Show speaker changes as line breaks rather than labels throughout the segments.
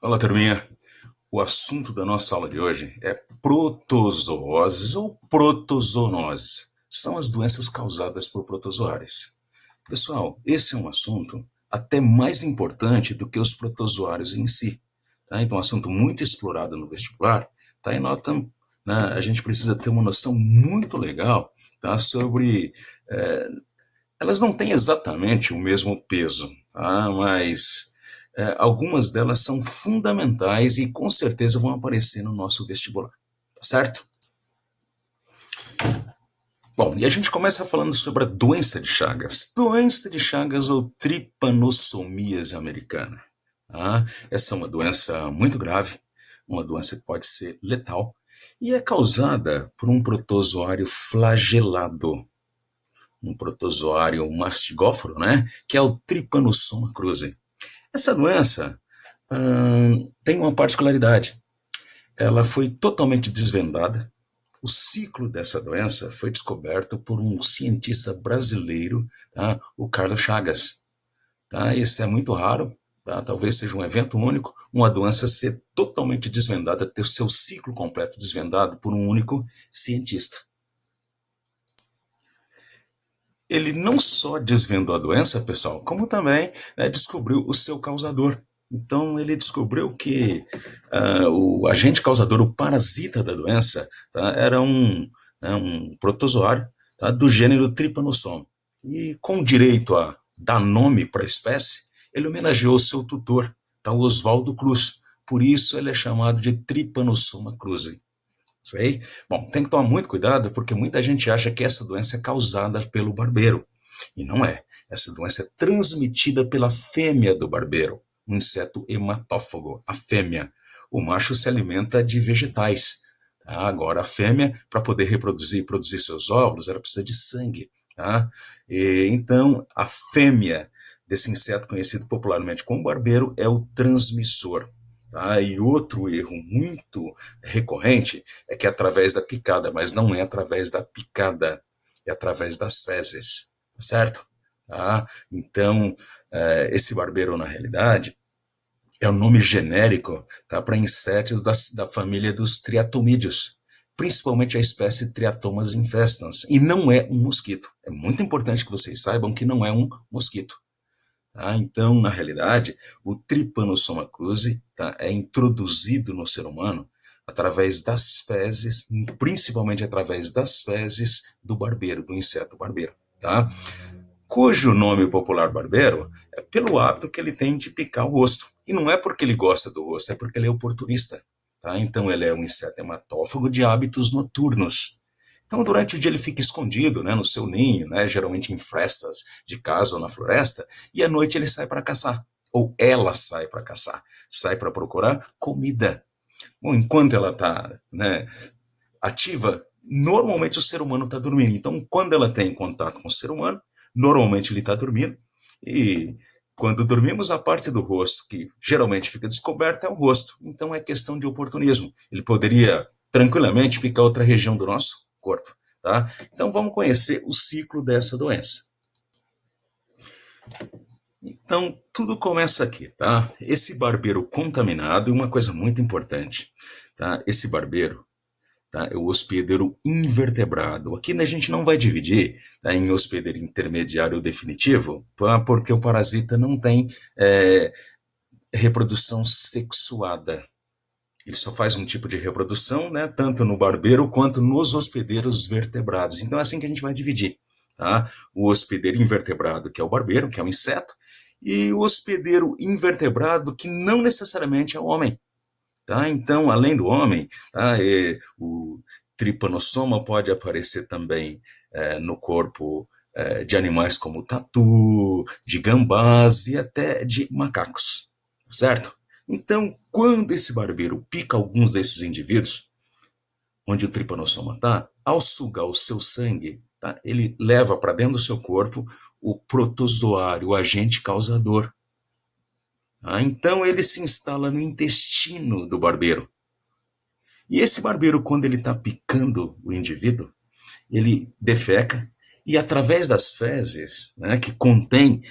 Olá, turminha. O assunto da nossa aula de hoje é protozooses ou protozoonoses. São as doenças causadas por protozoários. Pessoal, esse é um assunto até mais importante do que os protozoários em si. Tá? Então, é um assunto muito explorado no vestibular. Tá? E nota, né, a gente precisa ter uma noção muito legal, tá, sobre... elas não têm exatamente o mesmo peso, tá? Mas algumas delas são fundamentais e com certeza vão aparecer no nosso vestibular, tá certo? Bom, e a gente começa falando sobre a doença de Chagas. Doença de Chagas ou tripanossomíase americana. Tá? Essa é uma doença muito grave, uma doença que pode ser letal e é causada por um protozoário flagelado, um protozoário mastigóforo, né? Que é o Trypanosoma cruzi. Essa doença tem uma particularidade. Ela foi totalmente desvendada. O ciclo dessa doença foi descoberto por um cientista brasileiro, tá? O Carlos Chagas. Tá? Isso é muito raro, tá? Talvez seja um evento único, uma doença ser totalmente desvendada, ter seu ciclo completo desvendado por um único cientista. Ele não só desvendou a doença, pessoal, como também descobriu o seu causador. Então, ele descobriu que o agente causador, o parasita da doença, tá, era um protozoário, tá, do gênero Trypanosoma. E com direito a dar nome para a espécie, ele homenageou seu tutor, tá, o Oswaldo Cruz. Por isso, ele é chamado de Trypanosoma cruzi. Sei. Bom, tem que tomar muito cuidado porque muita gente acha que essa doença é causada pelo barbeiro. E não é. Essa doença é transmitida pela fêmea do barbeiro, um inseto hematófago, a fêmea. O macho se alimenta de vegetais. Tá? Agora, a fêmea, para poder reproduzir e produzir seus óvulos, ela precisa de sangue. Tá? Então, a fêmea desse inseto conhecido popularmente como barbeiro é o transmissor. Tá? E outro erro muito recorrente é que é através da picada, mas não é através da picada, é através das fezes, tá certo? Tá? Então, esse barbeiro, na realidade, é o nome genérico, tá, para insetos da família dos triatomídeos, principalmente a espécie Triatomas infestans, e não é um mosquito. É muito importante que vocês saibam que não é um mosquito. Tá? Então, na realidade, o Trypanosoma cruzi, tá, é introduzido no ser humano através das fezes, principalmente através das fezes do barbeiro, do inseto barbeiro, tá? Cujo nome popular barbeiro é pelo hábito que ele tem de picar o rosto. E não é porque ele gosta do rosto, é porque ele é oportunista. Tá? Então, ele é um inseto hematófago de hábitos noturnos. Então, durante o dia ele fica escondido, né, no seu ninho, né, geralmente em frestas de casa ou na floresta, e à noite ele sai para caçar. Ou ela sai para caçar, sai para procurar comida. Bom, enquanto ela está, né, ativa, normalmente o ser humano está dormindo. Então, quando ela tem contato com o ser humano, normalmente ele está dormindo. E quando dormimos, a parte do rosto que geralmente fica descoberta é o rosto. Então, é questão de oportunismo. Ele poderia tranquilamente picar outra região do nosso corpo. Tá? Então, vamos conhecer o ciclo dessa doença. Então, tudo começa aqui, tá? Esse barbeiro contaminado, e uma coisa muito importante, tá? Esse barbeiro, tá, é o hospedeiro invertebrado. Aqui a gente não vai dividir, tá, em hospedeiro intermediário ou definitivo, tá, porque o parasita não tem reprodução sexuada. Ele só faz um tipo de reprodução, né, tanto no barbeiro quanto nos hospedeiros vertebrados. Então é assim que a gente vai dividir. Tá? O hospedeiro invertebrado, que é o barbeiro, que é o inseto, e o hospedeiro invertebrado, que não necessariamente é o homem. Tá? Então, além do homem, tá, o tripanossoma pode aparecer também no corpo de animais como tatu, de gambás e até de macacos, certo? Então, quando esse barbeiro pica alguns desses indivíduos, onde o tripanossoma está, ao sugar o seu sangue, tá, ele leva para dentro do seu corpo o protozoário, o agente causador. Então, ele se instala no intestino do barbeiro. E esse barbeiro, quando ele está picando o indivíduo, ele defeca e através das fezes, né, que contém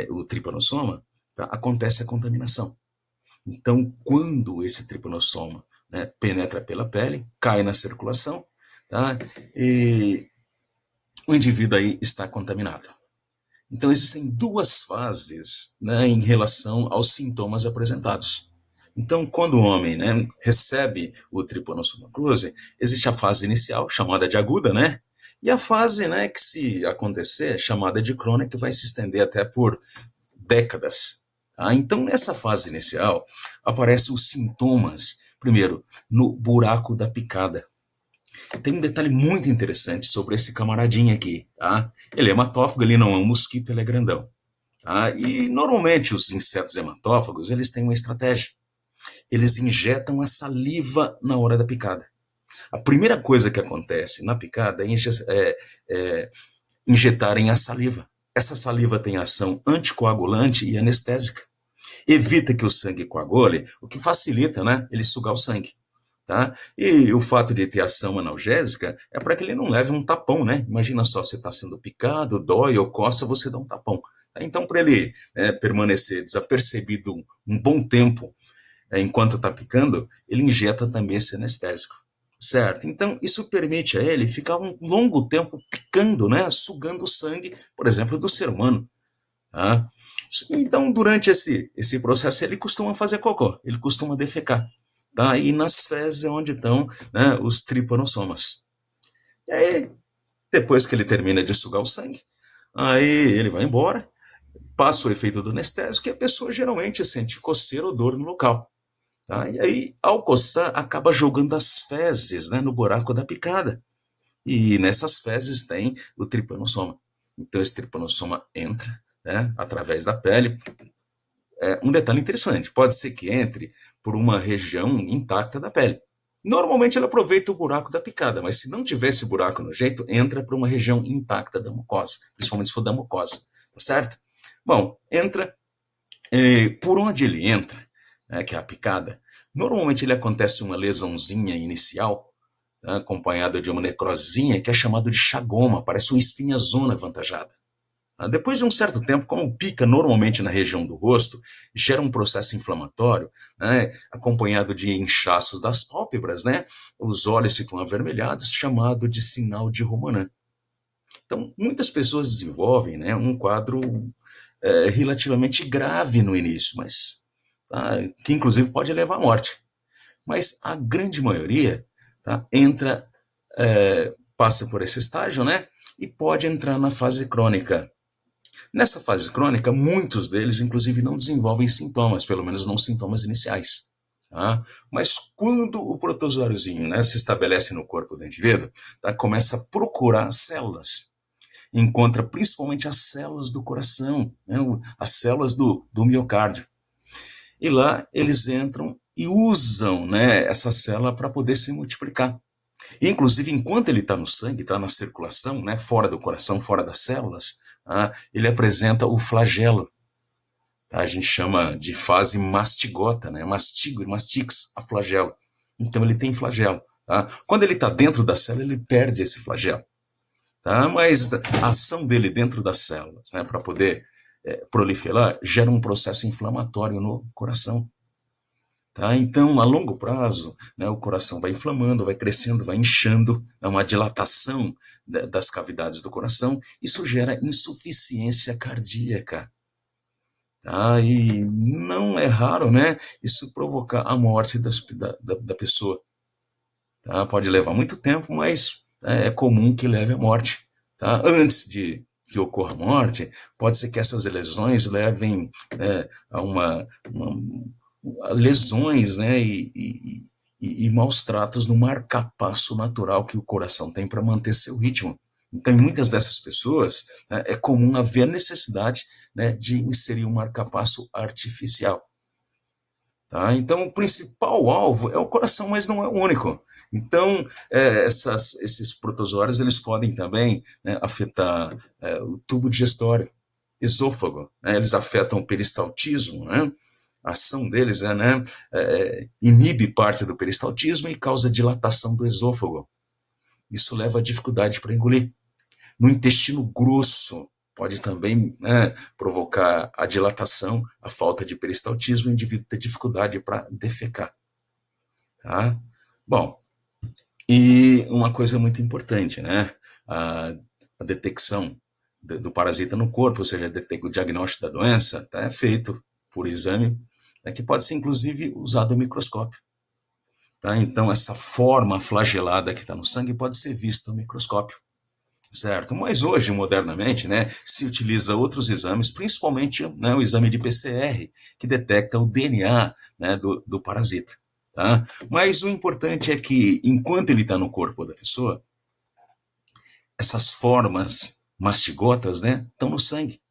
o tripanossoma, tá, acontece a contaminação. Então, quando esse tripanossoma, né, penetra pela pele, cai na circulação, tá? E o indivíduo aí está contaminado. Então, existem duas fases, né, em relação aos sintomas apresentados. Então, quando o homem, né, recebe o Trypanosoma cruzi, existe a fase inicial, chamada de aguda, né? E a fase, né, que se acontecer, chamada de crônica, que vai se estender até por décadas. Tá? Então, nessa fase inicial, aparecem os sintomas, primeiro, no buraco da picada. Tem um detalhe muito interessante sobre esse camaradinho aqui, tá? Ele é hematófago, ele não é um mosquito, ele é grandão. Tá? E normalmente os insetos hematófagos, eles têm uma estratégia. Eles injetam a saliva na hora da picada. A primeira coisa que acontece na picada é injetarem a saliva. Essa saliva tem ação anticoagulante e anestésica. Evita que o sangue coagule, o que facilita, né, ele sugar o sangue. Tá? E o fato de ter ação analgésica é para que ele não leve um tapão, né? Imagina só, você está sendo picado, dói ou coça, você dá um tapão. Tá? Então, para ele permanecer desapercebido um bom tempo enquanto está picando, ele injeta também esse anestésico. Certo? Então, isso permite a ele ficar um longo tempo picando, né? Sugando o sangue, por exemplo, do ser humano. Tá? Então, durante esse processo, ele costuma fazer cocô, ele costuma defecar. Tá? E nas fezes é onde estão, né, os tripanossomas. E aí, depois que ele termina de sugar o sangue, aí ele vai embora, passa o efeito do anestésico e a pessoa geralmente sente coceira ou dor no local. Tá? E aí, ao coçar, acaba jogando as fezes, né, no buraco da picada. E nessas fezes tem o tripanossoma. Então, esse tripanossoma entra, né, através da pele. Um detalhe interessante, pode ser que entre por uma região intacta da pele. Normalmente ela aproveita o buraco da picada, mas se não tiver esse buraco no jeito, entra para uma região intacta da mucosa, principalmente se for da mucosa, tá certo? Bom, entra, por onde ele entra, né, que é a picada, normalmente ele acontece uma lesãozinha inicial, né, acompanhada de uma necrosezinha, que é chamado de chagoma, parece uma espinhazona avantajada. Depois de um certo tempo, como pica normalmente na região do rosto, gera um processo inflamatório, né, acompanhado de inchaços das pálpebras, né, os olhos ficam avermelhados, chamado de sinal de Romanin. Então, muitas pessoas desenvolvem, né, um quadro relativamente grave no início, mas tá, que inclusive pode levar à morte. Mas a grande maioria, tá, entra, passa por esse estágio, né, e pode entrar na fase crônica. Nessa fase crônica, muitos deles, inclusive, não desenvolvem sintomas, pelo menos não sintomas iniciais. Tá? Mas quando o protozoáriozinho, né, se estabelece no corpo do indivíduo, tá, começa a procurar células. Encontra principalmente as células do coração, né, as células do miocárdio. E lá eles entram e usam, né, essa célula para poder se multiplicar. Inclusive, enquanto ele está no sangue, está na circulação, né, fora do coração, fora das células, ele apresenta o flagelo. Tá? A gente chama de fase mastigota, né? Mastigo e mastix, a flagelo. Então, ele tem flagelo. Tá? Quando ele está dentro da célula, ele perde esse flagelo. Tá? Mas a ação dele dentro das células, né, para poder proliferar, gera um processo inflamatório no coração. Tá? Então, a longo prazo, né, o coração vai inflamando, vai crescendo, vai inchando, é uma dilatação das cavidades do coração, isso gera insuficiência cardíaca. Tá? E não é raro, né, isso provocar a morte da pessoa. Tá? Pode levar muito tempo, mas é comum que leve à morte. Tá? Antes de que ocorra a morte, pode ser que essas lesões levem a lesões, né, e maus tratos no marcapasso natural que o coração tem para manter seu ritmo. Então, em muitas dessas pessoas, né, é comum haver necessidade, né, de inserir um marcapasso artificial. Tá? Então, o principal alvo é o coração, mas não é o único. Então, esses protozoários eles podem também, né, afetar o tubo digestório, esôfago, né, eles afetam o peristaltismo, né? A ação deles né, inibe parte do peristaltismo e causa dilatação do esôfago. Isso leva a dificuldade para engolir. No intestino grosso, pode também, né, provocar a dilatação, a falta de peristaltismo, o indivíduo ter dificuldade para defecar. Tá? Bom, e uma coisa muito importante, né? A detecção do parasita no corpo, ou seja, o diagnóstico da doença, tá, é feito por exame, né, que pode ser inclusive usado no microscópio. Tá? Então, essa forma flagelada que está no sangue pode ser vista no microscópio. Certo, mas hoje, modernamente, né, se utiliza outros exames, principalmente, né, o exame de PCR, que detecta o DNA, né, do parasita. Tá? Mas o importante é que, enquanto ele está no corpo da pessoa, essas formas mastigotas, né, estão no sangue.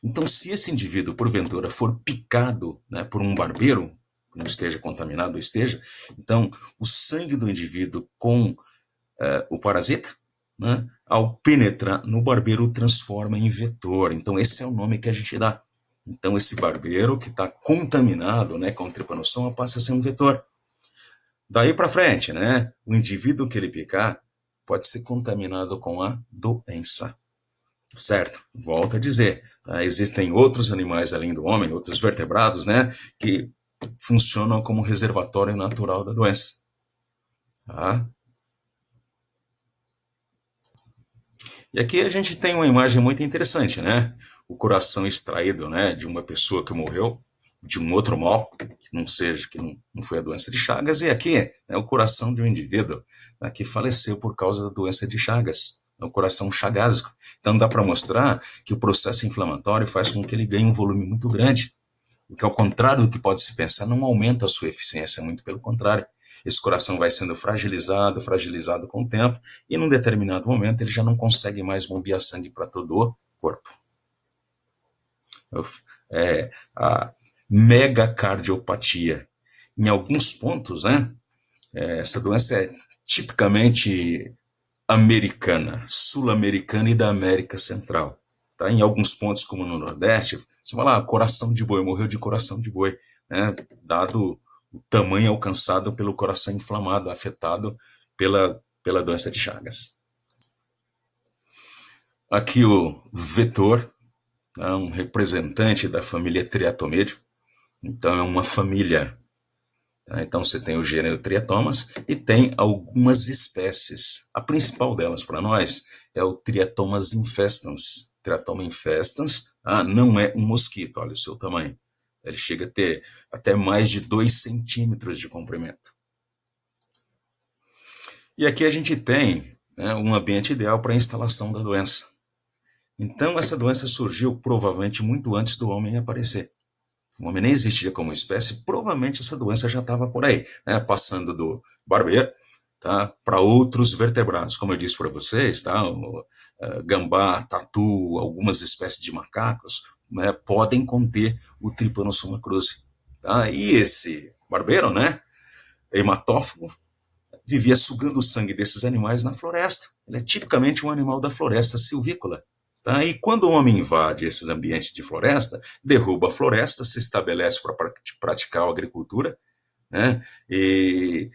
Então, se esse indivíduo, porventura, for picado, né, por um barbeiro, não esteja contaminado, esteja, então, o sangue do indivíduo com o parasita, né, ao penetrar no barbeiro, o transforma em vetor. Então, esse é o nome que a gente dá. Então, esse barbeiro que está contaminado, né, com tripanossoma passa a ser um vetor. Daí para frente, né, o indivíduo que ele picar pode ser contaminado com a doença. Certo? Volto a dizer, tá? Existem outros animais além do homem, outros vertebrados, né, que funcionam como reservatório natural da doença. Tá? E aqui a gente tem uma imagem muito interessante, né? O coração extraído, né, de uma pessoa que morreu de um outro mal, que não seja, que não foi a doença de Chagas, e aqui é o coração de um indivíduo, né, que faleceu por causa da doença de Chagas, é o coração chagásico. Então dá para mostrar que o processo inflamatório faz com que ele ganhe um volume muito grande, o que ao contrário do que pode se pensar, não aumenta a sua eficiência, muito pelo contrário. Esse coração vai sendo fragilizado, fragilizado com o tempo, e num determinado momento ele já não consegue mais bombear sangue para todo o corpo. É a megacardiopatia. Em alguns pontos, né, essa doença é tipicamente americana, sul-americana e da América Central. Tá? Em alguns pontos, como no Nordeste, você fala, coração de boi, morreu de coração de boi, né? Dado o tamanho alcançado pelo coração inflamado, afetado pela doença de Chagas. Aqui o vetor, é um representante da família Triatomídeo, então é uma família. Tá? Então você tem o gênero Triatomas e tem algumas espécies. A principal delas para nós é o Triatomas infestans. Triatoma infestans não é um mosquito, olha o seu tamanho. Ele chega a ter até mais de 2 centímetros de comprimento. E aqui a gente tem, né, um ambiente ideal para a instalação da doença. Então essa doença surgiu provavelmente muito antes do homem aparecer. O homem nem existia como espécie, provavelmente essa doença já estava por aí, né? Passando do barbeiro, tá, para outros vertebrados. Como eu disse para vocês, tá, gambá, tatu, algumas espécies de macacos, né, podem conter o Trypanosoma cruzi. Tá? E esse barbeiro, né, hematófago, vivia sugando o sangue desses animais na floresta. Ele é tipicamente um animal da floresta silvícola. Tá? E quando o homem invade esses ambientes de floresta, derruba a floresta, se estabelece para praticar a agricultura, né? E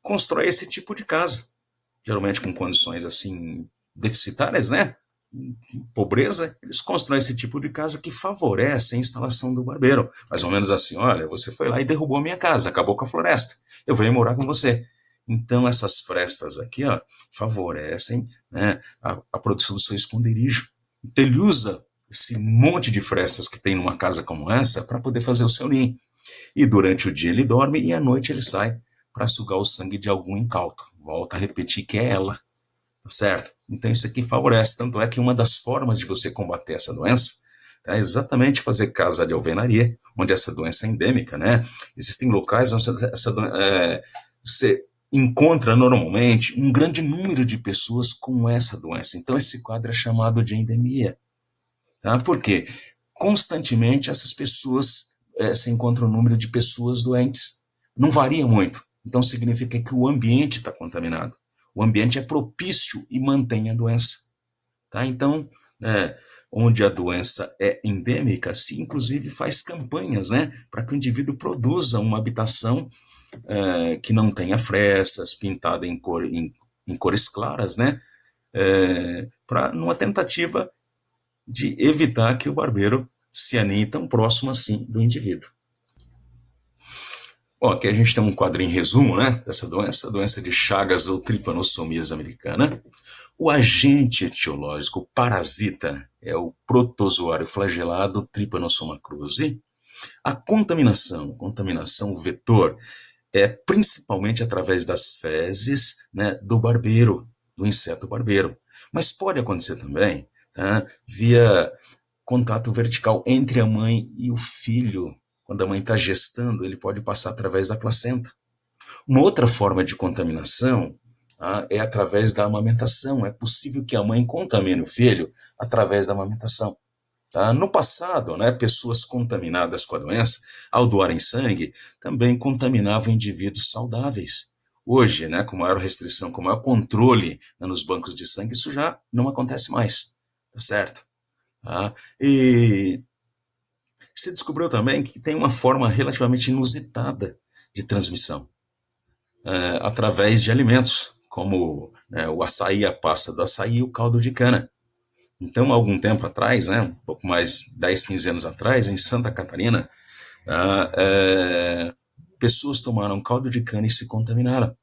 constrói esse tipo de casa, geralmente com condições assim deficitárias, né? Pobreza, eles constroem esse tipo de casa que favorece a instalação do barbeiro. Mais ou menos assim, olha, você foi lá e derrubou a minha casa, acabou com a floresta, eu venho morar com você. Então essas frestas aqui, ó, favorecem, né, a produção do seu esconderijo. Então ele usa esse monte de frestas que tem numa casa como essa para poder fazer o seu ninho. E durante o dia ele dorme e à noite ele sai para sugar o sangue de algum incauto. Volta a repetir que é ela, certo? Então isso aqui favorece. Tanto é que uma das formas de você combater essa doença é exatamente fazer casa de alvenaria, onde essa doença é endêmica, né? Existem locais onde você encontra normalmente um grande número de pessoas com essa doença. Então esse quadro é chamado de endemia. Tá? Por quê? Constantemente essas pessoas se encontra um número de pessoas doentes. Não varia muito. Então significa que o ambiente está contaminado. O ambiente é propício e mantém a doença. Tá? Então, onde a doença é endêmica, se inclusive faz campanhas, né, para que o indivíduo produza uma habitação que não tenha frestas, pintada em cores claras, né, numa tentativa de evitar que o barbeiro se aninhe tão próximo assim do indivíduo. Bom, aqui a gente tem um quadro em resumo, né, dessa doença, a doença de Chagas ou Trypanosomias americana. O agente etiológico parasita é o protozoário flagelado Trypanosoma cruzi. A contaminação vetor, é principalmente através das fezes, né, do barbeiro, do inseto barbeiro. Mas pode acontecer também, tá, via contato vertical entre a mãe e o filho. Quando a mãe está gestando, ele pode passar através da placenta. Uma outra forma de contaminação, tá, é através da amamentação. É possível que a mãe contamine o filho através da amamentação. Tá? No passado, né, pessoas contaminadas com a doença, ao doarem sangue, também contaminavam indivíduos saudáveis. Hoje, né, com maior restrição, com maior controle, né, nos bancos de sangue, isso já não acontece mais, tá certo? Tá? E se descobriu também que tem uma forma relativamente inusitada de transmissão, através de alimentos, como, né, o açaí, a pasta do açaí e o caldo de cana. Então, há algum tempo atrás, né, um pouco mais, 10, 15 anos atrás, em Santa Catarina, ah, pessoas tomaram caldo de cana e se contaminaram.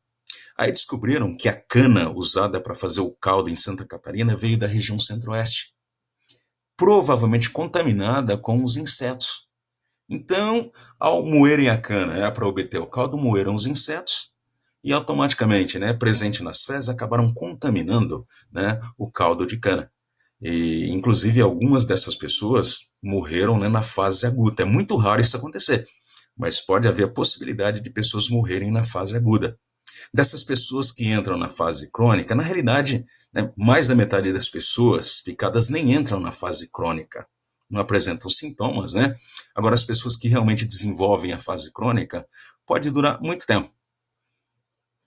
Aí descobriram que a cana usada para fazer o caldo em Santa Catarina veio da região centro-oeste, provavelmente contaminada com os insetos. Então, ao moerem a cana, né, para obter o caldo, moeram os insetos e automaticamente, né, presente nas fezes, acabaram contaminando, né, o caldo de cana. E, inclusive, algumas dessas pessoas morreram, né, na fase aguda. É muito raro isso acontecer, mas pode haver a possibilidade de pessoas morrerem na fase aguda. Dessas pessoas que entram na fase crônica, na realidade, né, mais da metade das pessoas picadas nem entram na fase crônica, não apresentam sintomas, né? Agora, as pessoas que realmente desenvolvem a fase crônica, pode durar muito tempo.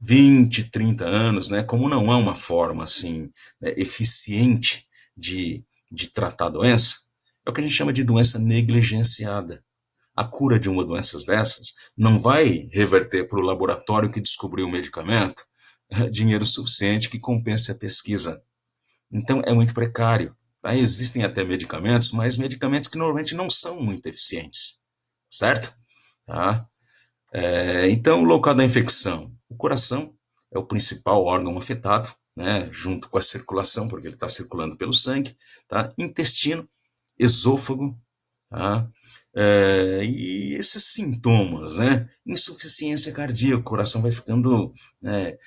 20, 30 anos, né? Como não há uma forma assim, né, eficiente de tratar a doença, é o que a gente chama de doença negligenciada. A cura de uma doença dessas não vai reverter para o laboratório que descobriu o medicamento dinheiro suficiente que compense a pesquisa. Então é muito precário. Tá? Existem até medicamentos, mas medicamentos que normalmente não são muito eficientes, certo? Tá? Então, o local da infecção. O coração é o principal órgão afetado, né, junto com a circulação, porque ele está circulando pelo sangue. Tá? Intestino, esôfago, tá? E esses sintomas, né? Insuficiência cardíaca, o coração vai ficando, né,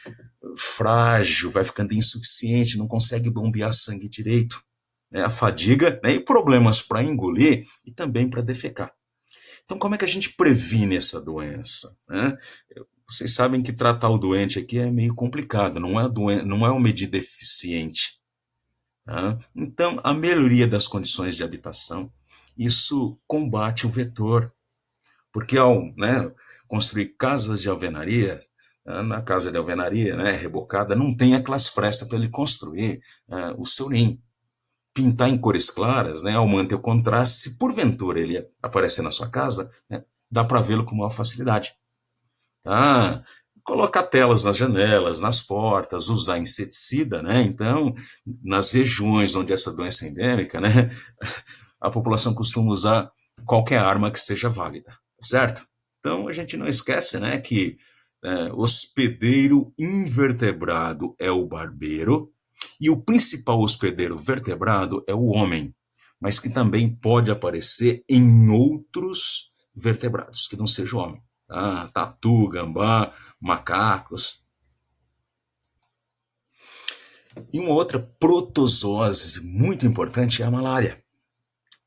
frágil, vai ficando insuficiente, não consegue bombear sangue direito. Né? A fadiga, né, e problemas para engolir e também para defecar. Então, como é que a gente previne essa doença? Né? Vocês sabem que tratar o doente aqui é meio complicado, não é uma medida eficiente. Tá? Então, a melhoria das condições de habitação, isso combate o vetor, porque ao, né, construir casas de alvenaria, na casa de alvenaria, né, rebocada, não tem aquelas frestas para ele construir o seu ninho. Pintar em cores claras, né, ao manter o contraste, se porventura ele aparecer na sua casa, né, dá para vê-lo com maior facilidade. Tá? Colocar telas nas janelas, nas portas, usar inseticida, né? Então, nas regiões onde essa doença é endêmica, né, a população costuma usar qualquer arma que seja válida, certo? Então, a gente não esquece, né, que hospedeiro invertebrado é o barbeiro e o principal hospedeiro vertebrado é o homem, mas que também pode aparecer em outros vertebrados, que não seja o homem. Tá? Tatu, gambá, macacos. E uma outra protozoose muito importante é a malária.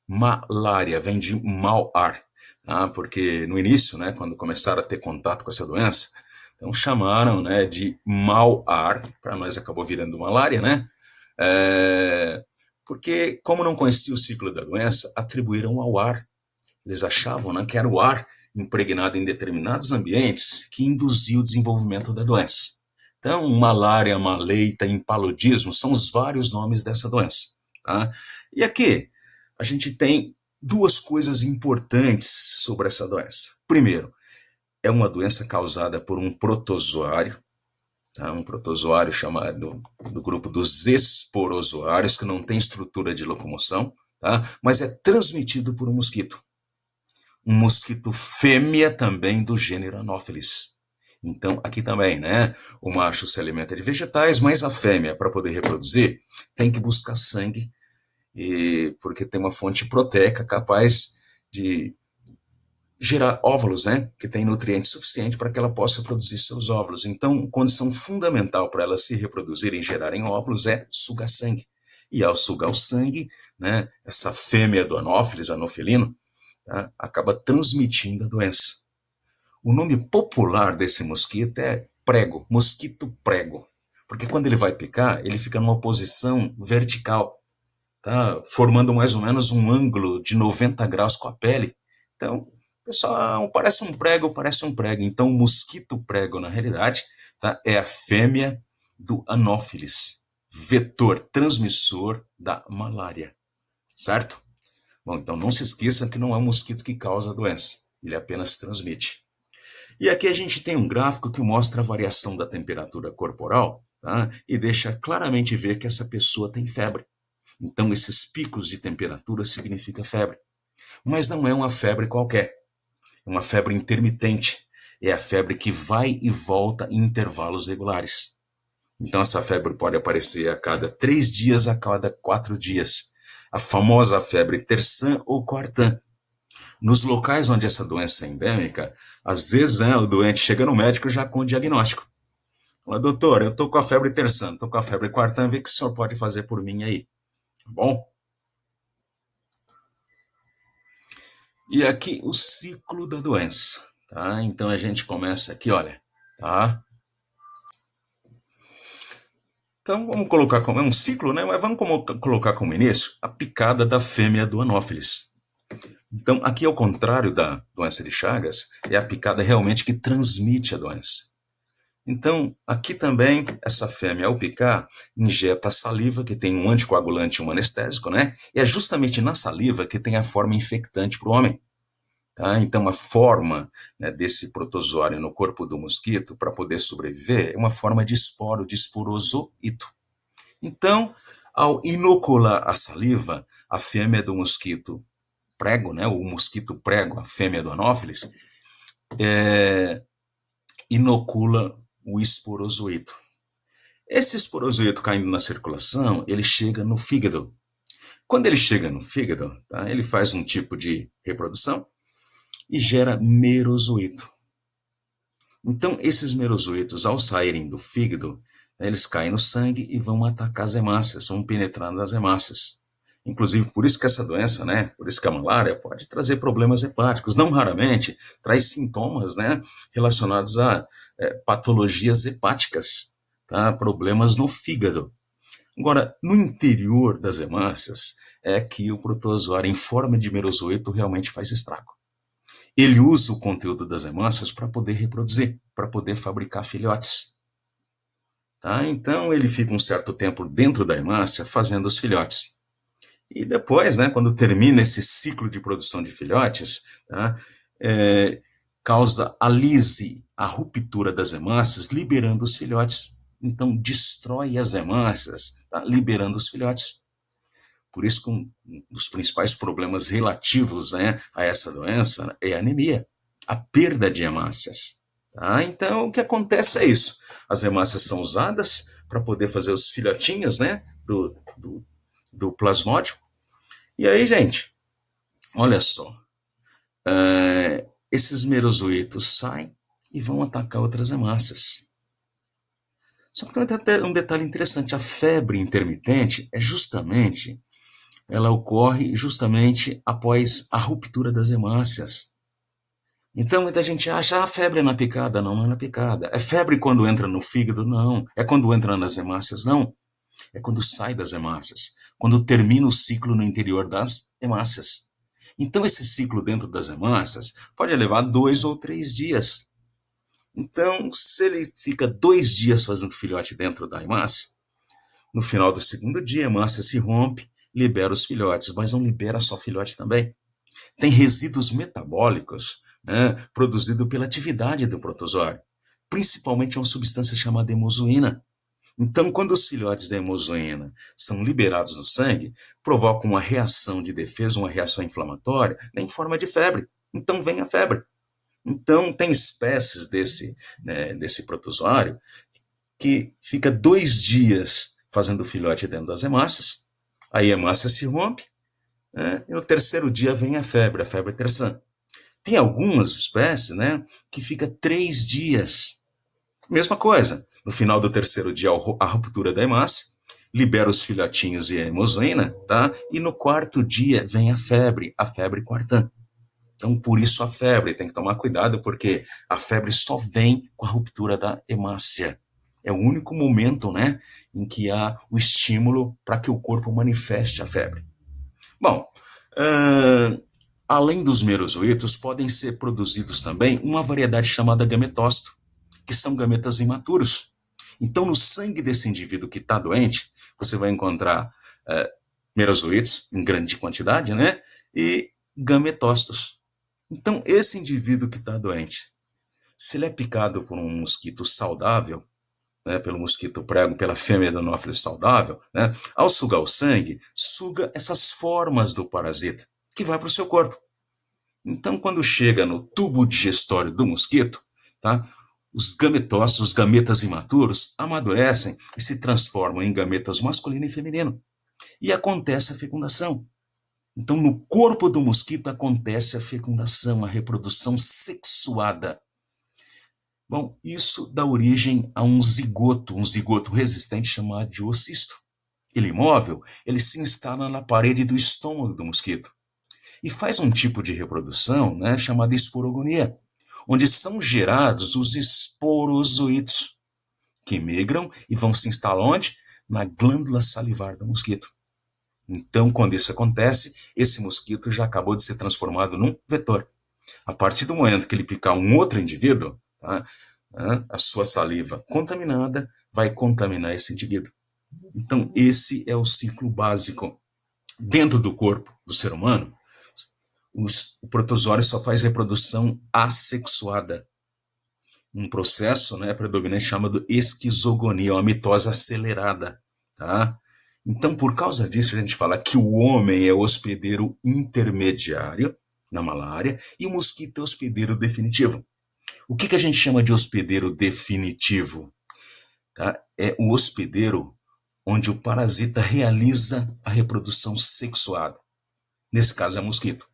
Malária vem de mau ar, tá? Porque no início, né, quando começaram a ter contato com essa doença, então chamaram, né, de mau ar, para nós acabou virando malária, né? Porque, como não conhecia o ciclo da doença, atribuíram ao ar. Eles achavam, né, que era o ar impregnado em determinados ambientes que induzia o desenvolvimento da doença. Então, malária, maleita, impaludismo são os vários nomes dessa doença. Tá? E aqui, a gente tem duas coisas importantes sobre essa doença. Primeiro, é uma doença causada por um protozoário, tá? Um protozoário chamado do grupo dos esporozoários, que não tem estrutura de locomoção, tá? Mas é transmitido por um mosquito fêmea também do gênero Anopheles. Então, aqui também, né? O macho se alimenta de vegetais, mas a fêmea, para poder reproduzir, tem que buscar sangue, porque tem uma fonte proteica capaz de gerar óvulos, né? Que tem nutrientes suficientes para que ela possa produzir seus óvulos. Então, condição fundamental para elas se reproduzirem e gerarem óvulos é sugar sangue. E ao sugar o sangue, né? Essa fêmea do Anopheles, anofelino, tá? Acaba transmitindo a doença. O nome popular desse mosquito é prego, mosquito prego. Porque quando ele vai picar, ele fica numa posição vertical, tá? Formando mais ou menos um ângulo de 90 graus com a pele. Então, pessoal, parece um prego, parece um prego. Então, o mosquito prego, na realidade, tá? É a fêmea do Anopheles, vetor transmissor da malária, certo? Bom, então não se esqueça que não é o mosquito que causa a doença, ele apenas transmite. E aqui a gente tem um gráfico que mostra a variação da temperatura corporal, tá? E deixa claramente ver que essa pessoa tem febre. Então, esses picos de temperatura significa febre. Mas não é uma febre qualquer, é uma febre intermitente. É a febre que vai e volta em intervalos regulares. Então, essa febre pode aparecer a cada 3 dias, a cada 4 dias. A famosa febre terçã ou quartã. Nos locais onde essa doença é endêmica, às vezes o doente chega no médico já com o diagnóstico. Fala, doutor, eu estou com a febre terçã, estou com a febre quartã, vê o que o senhor pode fazer por mim aí, tá bom? E aqui o ciclo da doença, tá? Então a gente começa aqui, olha, tá? Então vamos colocar como é um ciclo, né? Mas vamos colocar como início a picada da fêmea do Anopheles. Então aqui ao contrário da doença de Chagas, é a picada realmente que transmite a doença. Então, aqui também, essa fêmea, ao picar, injeta a saliva, que tem um anticoagulante e um anestésico, né? E é justamente na saliva que tem a forma infectante para o homem. Tá? Então, a forma, né, desse protozoário no corpo do mosquito, para poder sobreviver, é uma forma de esporo, de esporozoito. Então, ao inocular a saliva, a fêmea do mosquito prego, né, o mosquito prego, a fêmea do Anopheles, inocula o esporozoito. Esse esporozoito caindo na circulação, ele chega no fígado. Quando ele chega no fígado, tá, ele faz um tipo de reprodução e gera merozoito. Então, esses merozoitos, ao saírem do fígado, né, eles caem no sangue e vão atacar as hemácias, vão penetrar nas hemácias. Inclusive, por isso que essa doença, né, por isso que a malária pode trazer problemas hepáticos. Não raramente traz sintomas, né, relacionados a patologias hepáticas, tá, problemas no fígado. Agora, no interior das hemácias, é que o protozoário em forma de merozoito realmente faz estrago. Ele usa o conteúdo das hemácias para poder reproduzir, para poder fabricar filhotes. Tá? Então, ele fica um certo tempo dentro da hemácia fazendo os filhotes. E depois, né, quando termina esse ciclo de produção de filhotes, tá, causa a lise, a ruptura das hemácias, liberando os filhotes. Então, destrói as hemácias, tá, liberando os filhotes. Por isso que um dos principais problemas relativos, né, a essa doença é a anemia, a perda de hemácias. Tá? Então, o que acontece é isso. As hemácias são usadas para poder fazer os filhotinhos, né, do plasmódio. E aí, gente, olha só. Esses merozoitos saem e vão atacar outras hemácias. Só que tem um detalhe interessante. A febre intermitente ela ocorre justamente após a ruptura das hemácias. Então, muita gente acha, a febre é na picada. Não, não é na picada. É febre quando entra no fígado? Não. É quando entra nas hemácias? Não. É quando sai das hemácias. Quando termina o ciclo no interior das hemácias. Então, esse ciclo dentro das hemácias pode levar 2 ou 3 dias. Então, se ele fica 2 dias fazendo filhote dentro da hemácia, no final do segundo dia, a hemácia se rompe, libera os filhotes, mas não libera só filhote também. Tem resíduos metabólicos, né, produzidos pela atividade do protozoário, principalmente uma substância chamada hemozoína. Então, quando os filhotes da hemozoína são liberados no sangue, provocam uma reação de defesa, uma reação inflamatória, em forma de febre. Então, vem a febre. Então, tem espécies desse protozoário que fica 2 dias fazendo filhote dentro das hemácias, aí a hemácia se rompe, né, e no terceiro dia vem a febre terçã. Tem algumas espécies, né, que fica 3 dias. Mesma coisa. No final do terceiro dia, a ruptura da hemácia, libera os filhotinhos e a hemozoína, tá? E no quarto dia vem a febre quartã. Então, por isso a febre, tem que tomar cuidado, porque a febre só vem com a ruptura da hemácia. É o único momento, né, em que há o estímulo para que o corpo manifeste a febre. Bom, uh, além dos merozoítos, podem ser produzidos também uma variedade chamada gametócito, que são gametas imaturos. Então, no sangue desse indivíduo que está doente, você vai encontrar merozoítos em grande quantidade, né, e gametócitos. Então, esse indivíduo que está doente, se ele é picado por um mosquito saudável, né, pelo mosquito prego, pela fêmea Anopheles saudável, né, ao sugar o sangue, suga essas formas do parasita, que vai para o seu corpo. Então, quando chega no tubo digestório do mosquito, tá, os gametócitos, os gametas imaturos, amadurecem e se transformam em gametas masculino e feminino. E acontece a fecundação. Então, no corpo do mosquito acontece a fecundação, a reprodução sexuada. Bom, isso dá origem a um zigoto resistente chamado de oocisto. Ele imóvel, ele se instala na parede do estômago do mosquito e faz um tipo de reprodução, né, chamada esporogonia, onde são gerados os esporozoítos, que migram e vão se instalar onde? Na glândula salivar do mosquito. Então, quando isso acontece, esse mosquito já acabou de ser transformado num vetor. A partir do momento que ele picar um outro indivíduo, tá, a sua saliva contaminada vai contaminar esse indivíduo. Então, esse é o ciclo básico. Dentro do corpo do ser humano, o protozoário só faz reprodução assexuada. Um processo, né, predominante chamado esquizogonia, uma mitose acelerada. Tá? Então, por causa disso, a gente fala que o homem é o hospedeiro intermediário na malária e o mosquito é o hospedeiro definitivo. O que a gente chama de hospedeiro definitivo? Tá? É o hospedeiro onde o parasita realiza a reprodução sexuada. Nesse caso é o mosquito.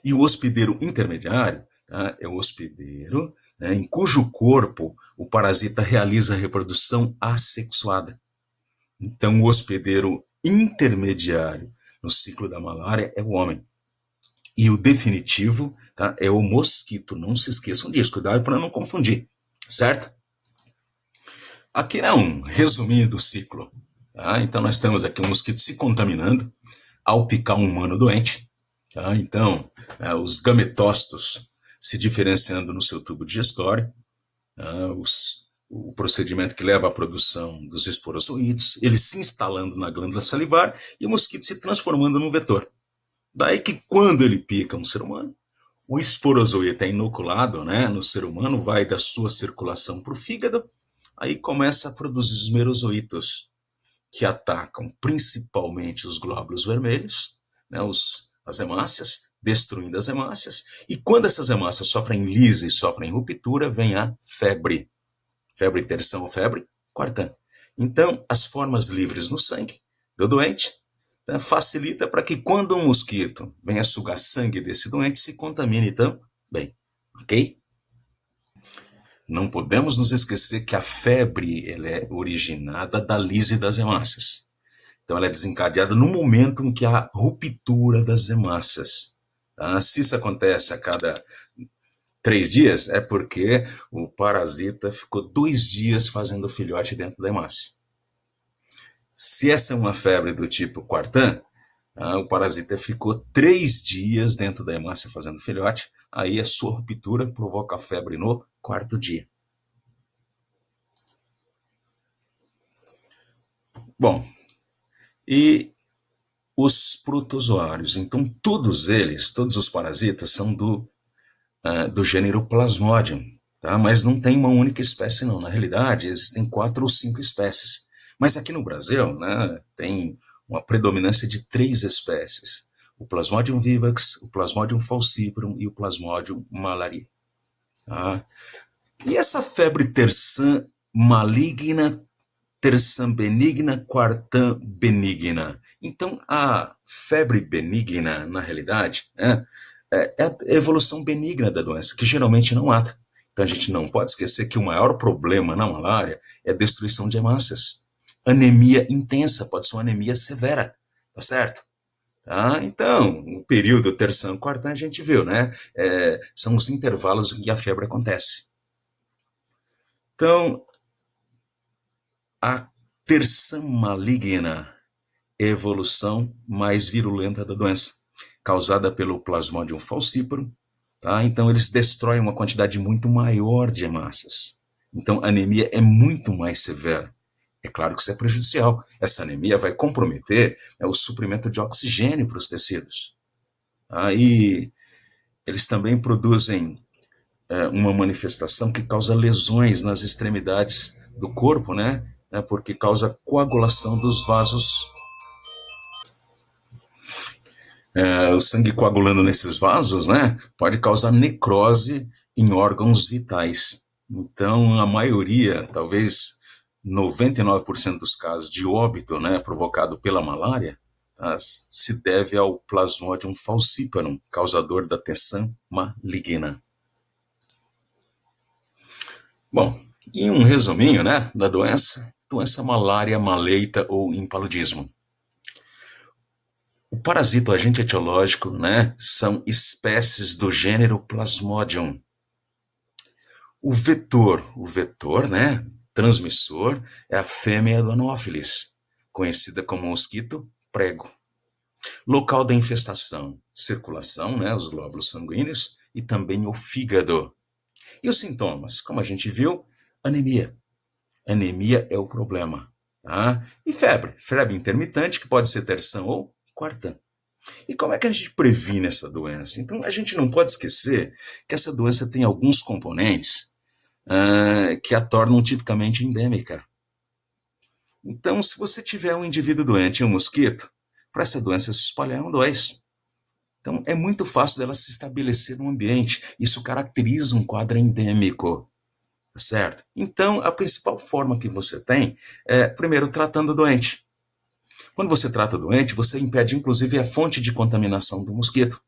E o hospedeiro intermediário, tá, é o hospedeiro, né, em cujo corpo o parasita realiza a reprodução assexuada. Então, o hospedeiro intermediário no ciclo da malária é o homem. E o definitivo, tá, é o mosquito. Não se esqueçam disso, cuidado para não confundir, certo? Aqui é um resuminho do ciclo. Tá? Então, nós temos aqui um mosquito se contaminando ao picar um humano doente. Tá? Então, os gametócitos se diferenciando no seu tubo digestório, o procedimento que leva à produção dos esporozoítos, eles se instalando na glândula salivar e o mosquito se transformando num vetor. Daí que quando ele pica um ser humano, o esporozoíta é inoculado, né, no ser humano, vai da sua circulação para o fígado, aí começa a produzir os merozoítos, que atacam principalmente os glóbulos vermelhos, né, as hemácias, destruindo as hemácias, e quando essas hemácias sofrem lise e sofrem ruptura, vem a febre. Febre terçã ou febre quartã. Então, as formas livres no sangue do doente, né, facilita para que quando um mosquito venha sugar sangue desse doente, se contamine também. Ok? Não podemos nos esquecer que a febre ela é originada da lise das hemácias. Então, ela é desencadeada no momento em que há ruptura das hemácias. Tá? Se isso acontece a cada 3 dias, é porque o parasita ficou 2 dias fazendo filhote dentro da hemácia. Se essa é uma febre do tipo quartã, o parasita ficou 3 dias dentro da hemácia fazendo filhote, aí a sua ruptura provoca a febre no quarto dia. Bom, e os protozoários, então todos eles, todos os parasitas são do gênero Plasmodium. tá? Mas não tem uma única espécie, não. Na realidade, existem 4 ou 5 espécies. Mas aqui no Brasil, né, tem uma predominância de 3 espécies. O Plasmodium vivax, o Plasmodium falciparum e o Plasmodium malariae. Tá? E essa febre terçã maligna, terçã benigna, quartã benigna. Então, a febre benigna, na realidade, né, é a evolução benigna da doença, que geralmente não mata. Então, a gente não pode esquecer que o maior problema na malária é a destruição de hemácias. Anemia intensa, pode ser uma anemia severa, tá certo? Tá? Então, o período terção quartã a gente viu, né? São os intervalos em que a febre acontece. Então, a terçã maligna é a evolução mais virulenta da doença, causada pelo Plasmodium falciparum. Tá? Então, eles destroem uma quantidade muito maior de hemácias. Então, a anemia é muito mais severa. É claro que isso é prejudicial. Essa anemia vai comprometer, né, o suprimento de oxigênio para os tecidos. Aí, eles também produzem uma manifestação que causa lesões nas extremidades do corpo, né? Porque causa coagulação dos vasos, o sangue coagulando nesses vasos, né? Pode causar necrose em órgãos vitais. Então, a maioria, talvez 99% dos casos de óbito, né, provocado pela malária, tá, se deve ao Plasmodium falciparum, causador da terçã maligna. Bom, e um resuminho, né, da doença. Doença malária, maleita ou impaludismo. O parasita, o agente etiológico, né, são espécies do gênero Plasmodium. O vetor, né, transmissor, é a fêmea do Anopheles, conhecida como mosquito prego. Local da infestação, circulação, né, os glóbulos sanguíneos e também o fígado. E os sintomas, como a gente viu, anemia. Anemia é o problema. Tá? E febre intermitente, que pode ser terção ou quartã. E como é que a gente previne essa doença? Então, a gente não pode esquecer que essa doença tem alguns componentes que a tornam tipicamente endêmica. Então, se você tiver um indivíduo doente e um mosquito, para essa doença se espalhar, é um dois. Então, é muito fácil dela se estabelecer no ambiente. Isso caracteriza um quadro endêmico. Certo? Então, a principal forma que você tem é, primeiro, tratando o doente. Quando você trata o doente, você impede, inclusive, a fonte de contaminação do mosquito.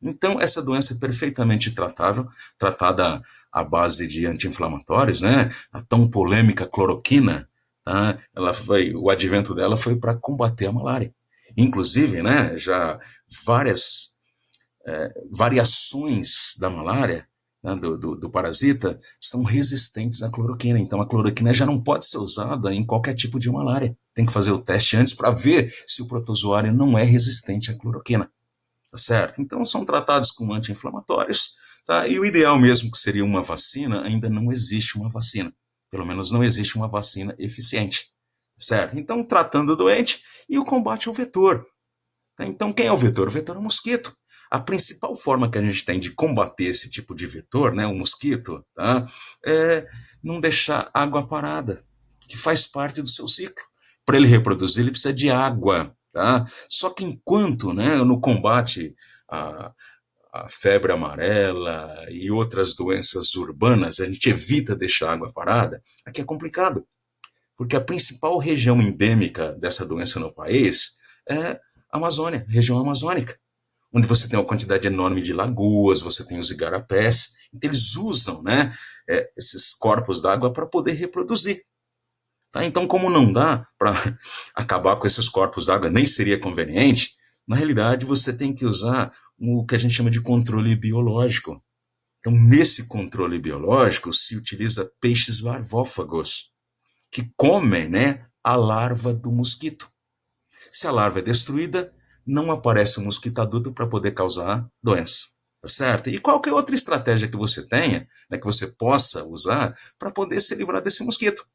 Então, essa doença é perfeitamente tratável, tratada à base de anti-inflamatórios, né? A tão polêmica cloroquina, tá? O advento dela foi para combater a malária. Inclusive, né, já várias variações da malária, né, do parasita, são resistentes à cloroquina. Então, a cloroquina já não pode ser usada em qualquer tipo de malária. Tem que fazer o teste antes para ver se o protozoário não é resistente à cloroquina. Tá certo? Então, são tratados com anti-inflamatórios. Tá? E o ideal mesmo, que seria uma vacina, ainda não existe uma vacina. Pelo menos não existe uma vacina eficiente. Certo? Então, tratando o doente e o combate ao vetor. Tá? Então, quem é o vetor? O vetor é o mosquito. A principal forma que a gente tem de combater esse tipo de vetor, né, o mosquito, tá, é não deixar água parada, que faz parte do seu ciclo. Para ele reproduzir, ele precisa de água. Tá? Só que enquanto, né, no combate a, a febre amarela e outras doenças urbanas, a gente evita deixar água parada, aqui é complicado, porque a principal região endêmica dessa doença no país é a Amazônia, região amazônica, onde você tem uma quantidade enorme de lagoas, você tem os igarapés, então eles usam, né, esses corpos d'água para poder reproduzir. Tá? Então, como não dá para acabar com esses corpos d'água, nem seria conveniente, na realidade você tem que usar o que a gente chama de controle biológico. Então, nesse controle biológico se utiliza peixes larvófagos, que comem, né, a larva do mosquito. Se a larva é destruída, não aparece um mosquito adulto para poder causar doença. Tá certo? E qualquer outra estratégia que você tenha, né, que você possa usar para poder se livrar desse mosquito.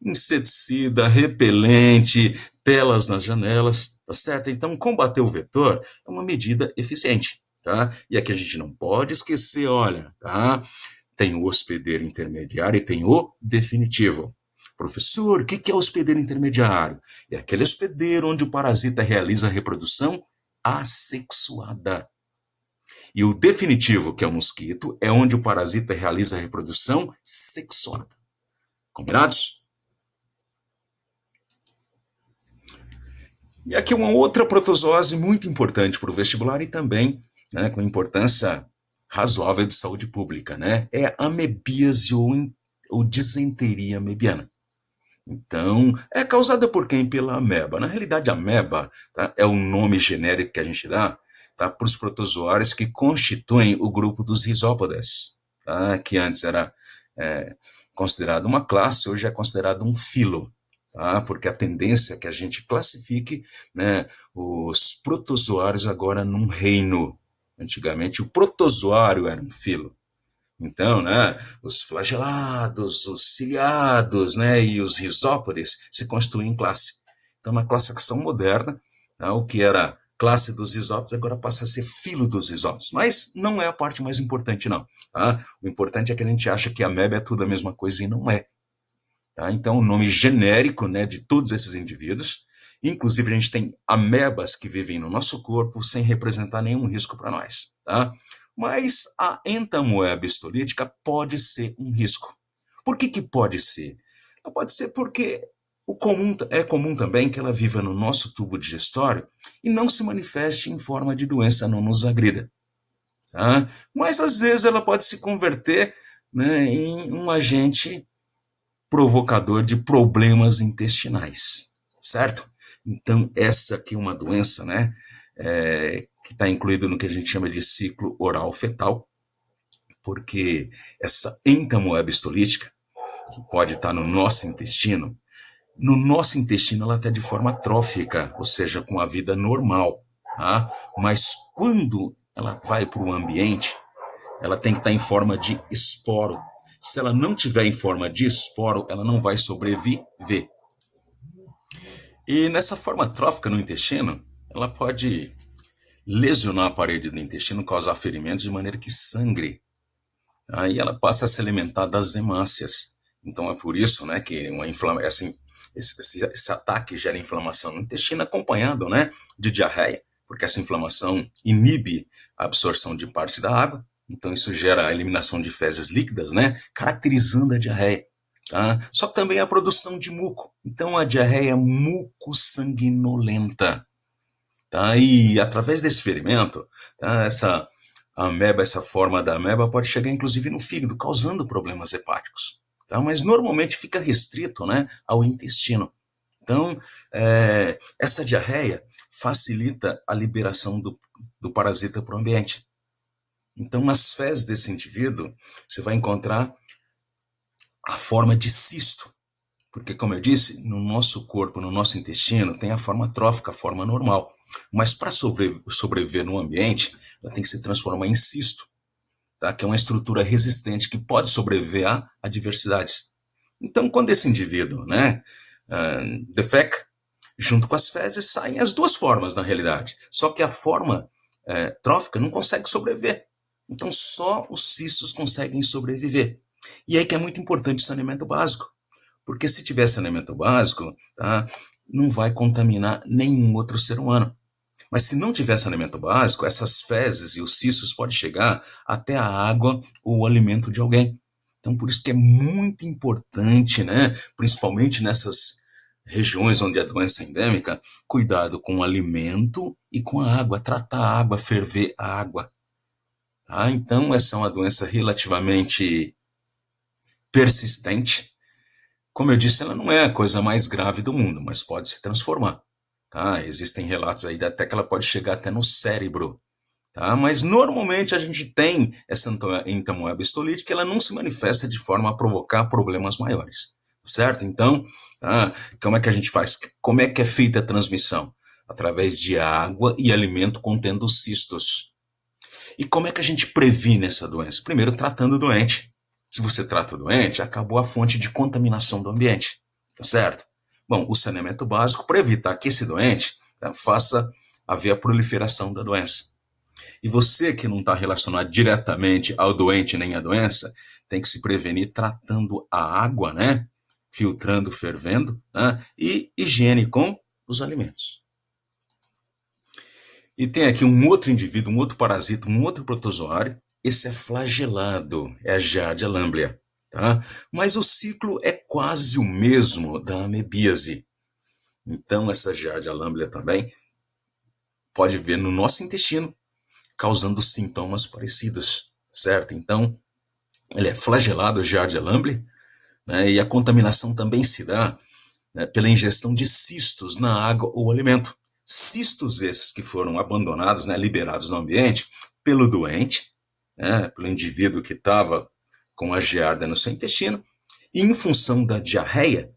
Inseticida, repelente, telas nas janelas, tá certo? Então, combater o vetor é uma medida eficiente, tá? E aqui a gente não pode esquecer, olha, tá? Tem o hospedeiro intermediário e tem o definitivo. Professor, o que é o hospedeiro intermediário? É aquele hospedeiro onde o parasita realiza a reprodução assexuada. E o definitivo, que é o mosquito, é onde o parasita realiza a reprodução sexuada. Combinados? E aqui uma outra protozoose muito importante para o vestibular e também, né, com importância razoável de saúde pública, né? É a amebíase ou disenteria amebiana. Então, é causada por quem? Pela ameba. Na realidade, a ameba, tá, é o nome genérico que a gente dá, tá, para os protozoários que constituem o grupo dos risópodes, tá, que antes era considerado uma classe, hoje é considerado um filo. Tá, porque a tendência é que a gente classifique, né, os protozoários agora num reino. Antigamente, o protozoário era um filo. Então, né, os flagelados, os ciliados, né, e os risópodes se constituem em classe. Então, na classificação moderna, tá, o que era classe dos risópodes agora passa a ser filo dos risópodes. Mas não é a parte mais importante, não. Tá? O importante é que a gente acha que a ameba é tudo a mesma coisa e não é. Tá? Então, o nome genérico, né, de todos esses indivíduos, inclusive a gente tem amebas que vivem no nosso corpo sem representar nenhum risco para nós. Tá? Mas a entamoeba histolítica pode ser um risco. Por que pode ser? Ela pode ser porque é comum também que ela viva no nosso tubo digestório e não se manifeste em forma de doença, não nos agrida. Tá? Mas às vezes ela pode se converter, né, em um agente provocador de problemas intestinais, certo? Então, essa aqui é uma doença, né, que está incluído no que a gente chama de ciclo oral fetal, porque essa entamoeba histolítica, que pode estar no nosso intestino ela está de forma trófica, ou seja, com a vida normal, tá? Mas quando ela vai para o ambiente, ela tem que estar em forma de esporo. Se ela não tiver em forma de esporo, ela não vai sobreviver. E nessa forma trófica no intestino, ela pode lesionar a parede do intestino, causar ferimentos de maneira que sangre. Aí ela passa a se alimentar das hemácias. Então é por isso, né, que esse ataque gera inflamação no intestino, acompanhado, né, de diarreia, porque essa inflamação inibe a absorção de parte da água. Então isso gera a eliminação de fezes líquidas, né, caracterizando a diarreia. Tá? Só que também a produção de muco. Então a diarreia é muco-sanguinolenta. Tá? E através desse ferimento, tá, essa forma da ameba pode chegar inclusive no fígado, causando problemas hepáticos. Tá? Mas normalmente fica restrito, né, ao intestino. Então, essa diarreia facilita a liberação do parasita para o ambiente. Então, nas fezes desse indivíduo, você vai encontrar a forma de cisto. Porque, como eu disse, no nosso corpo, no nosso intestino, tem a forma trófica, a forma normal. Mas para sobreviver no ambiente, ela tem que se transformar em cisto, tá? Que é uma estrutura resistente que pode sobreviver a adversidades. Então, quando esse indivíduo, né, defeca, junto com as fezes saem as duas formas, na realidade. Só que a forma trófica não consegue sobreviver. Então, só os cistos conseguem sobreviver. E aí que é muito importante o saneamento básico. Porque se tiver saneamento básico, tá, não vai contaminar nenhum outro ser humano. Mas se não tiver saneamento básico, essas fezes e os cistos podem chegar até a água ou o alimento de alguém. Então, por isso que é muito importante, né, principalmente nessas regiões onde a doença é endêmica, cuidado com o alimento e com a água, tratar a água, ferver a água. Tá? Então, essa é uma doença relativamente persistente. Como eu disse, ela não é a coisa mais grave do mundo, mas pode se transformar. Tá? Existem relatos aí até que ela pode chegar até no cérebro. Tá? Mas normalmente a gente tem essa entamoeba histolítica, ela não se manifesta de forma a provocar problemas maiores. Certo? Então, tá? Como é que a gente faz? Como é que é feita a transmissão? Através de água e alimento contendo cistos. E como é que a gente previne essa doença? Primeiro, tratando o doente. Se você trata o doente, acabou a fonte de contaminação do ambiente, tá certo? Bom, o saneamento básico para evitar que esse doente, tá, faça haver a proliferação da doença. E você que não está relacionado diretamente ao doente nem à doença, tem que se prevenir tratando a água, né? Filtrando, fervendo, né? E higiene com os alimentos. E tem aqui um outro indivíduo, um outro parasita, um outro protozoário. Esse é flagelado, é a Giardia lamblia, tá? Mas o ciclo é quase o mesmo da amebíase. Então, essa Giardia lamblia também pode ver no nosso intestino, causando sintomas parecidos, certo? Então, ele é flagelado, Giardia lamblia, né? E a contaminação também se dá, né, pela ingestão de cistos na água ou alimento. Cistos esses que foram abandonados, né, liberados no ambiente pelo doente, né, pelo indivíduo que estava com a giardia no seu intestino, e em função da diarreia,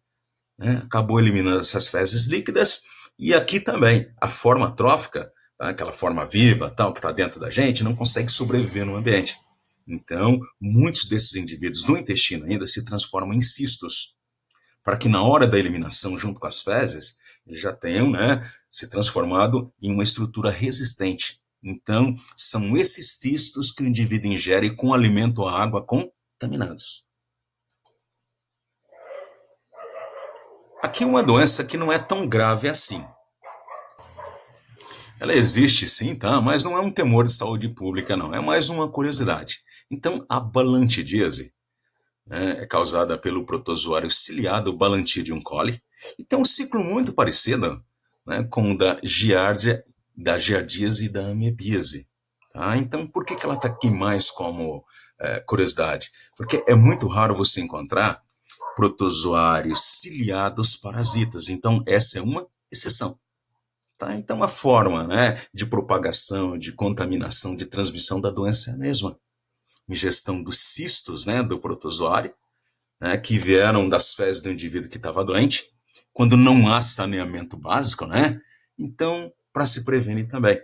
né, acabou eliminando essas fezes líquidas, e aqui também a forma trófica, tá, aquela forma viva tal, que está dentro da gente, não consegue sobreviver no ambiente. Então, muitos desses indivíduos no intestino ainda se transformam em cistos, para que na hora da eliminação, junto com as fezes, eles já tenham, né, se transformado em uma estrutura resistente. Então, são esses cistos que o indivíduo ingere com alimento ou água contaminados. Aqui uma doença que não é tão grave assim. Ela existe sim, tá? Mas não é um temor de saúde pública, não. É mais uma curiosidade. Então, a balantidíase, né, é causada pelo protozoário ciliado Balantidium coli e tem um ciclo muito parecido, né, com o da giardíase e da amebíase. Tá? Então, por que ela está aqui mais como curiosidade? Porque é muito raro você encontrar protozoários ciliados parasitas. Então, essa é uma exceção. Tá? Então, a forma, né, de propagação, de contaminação, de transmissão da doença é a mesma. Ingestão dos cistos, né, do protozoário, né, que vieram das fezes do indivíduo que estava doente, quando não há saneamento básico, né? Então, para se prevenir também